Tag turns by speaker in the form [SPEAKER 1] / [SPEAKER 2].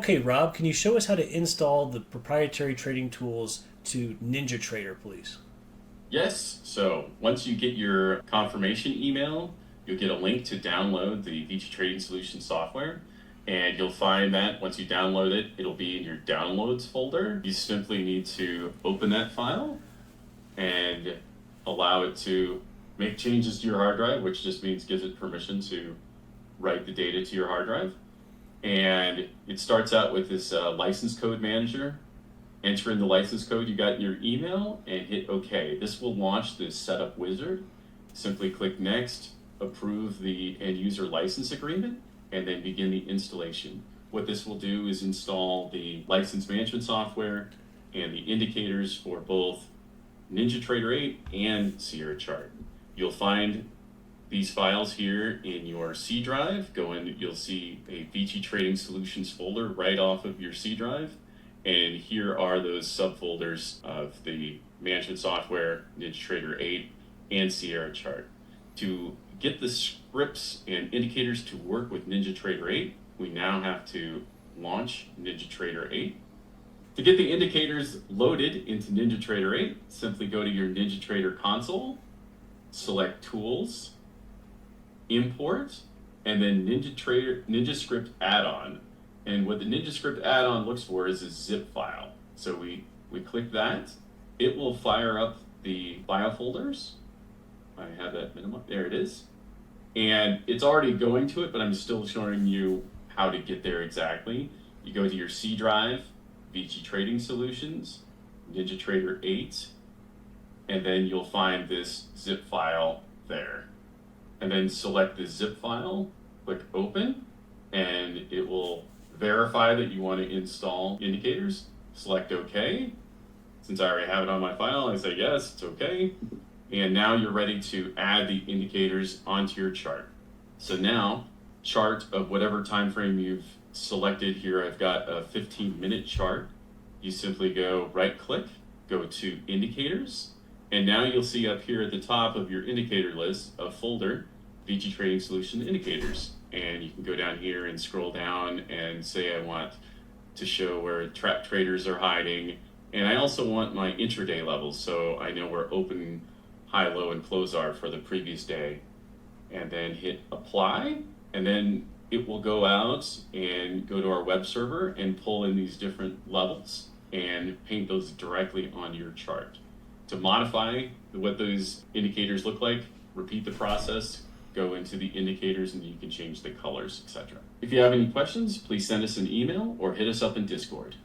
[SPEAKER 1] Okay, Rob, can you show us how to install the proprietary trading tools to NinjaTrader, please?
[SPEAKER 2] Yes, so once you get your confirmation email, you'll get a link to download the Vici Trading Solution software. And you'll find that once you download it, it'll be in your downloads folder. You simply need to open that file and allow it to make changes to your hard drive, which just means gives it permission to write the data to your hard drive. And it starts out with this license code manager. Enter in the license code you got in your email and hit OK. This will launch this setup wizard. Simply click Next, approve the end user license agreement, and then begin the installation. What this will do is install the license management software and the indicators for both NinjaTrader 8 and Sierra Chart. You'll find these files here in your C drive. Go in, you'll see a Vici Trading Solutions folder right off of your C drive. And here are those subfolders of the management software, NinjaTrader 8, and Sierra Chart. To get the scripts and indicators to work with NinjaTrader 8, we now have to launch NinjaTrader 8. To get the indicators loaded into NinjaTrader 8, simply go to your NinjaTrader console, select Tools, Import, and then NinjaScript add-on. And what the NinjaScript add-on looks for is a zip file. So we click that. It will fire up the file folders. I have that minimum. There it is. And it's already going to it, but I'm still showing you how to get there exactly. You go to your C drive, Vici Trading Solutions, NinjaTrader 8, and then you'll find this zip file there. And then select the zip file, click Open, and it will verify that you want to install indicators. Select OK. Since I already have it on my file, I say yes, it's OK. And now you're ready to add the indicators onto your chart. So now, chart of whatever time frame you've selected here, I've got a 15-minute chart. You simply go right-click, go to Indicators, and now you'll see up here at the top of your indicator list a folder, Vici Trading Solution Indicators. And you can go down here and scroll down and say I want to show where trap traders are hiding. And I also want my intraday levels, so I know where open, high, low, and close are for the previous day. And then hit Apply, and then it will go out and go to our web server and pull in these different levels and paint those directly on your chart. To modify what those indicators look like, repeat the process, go into the indicators, and you can change the colors, etc. If you have any questions, please send us an email or hit us up in Discord.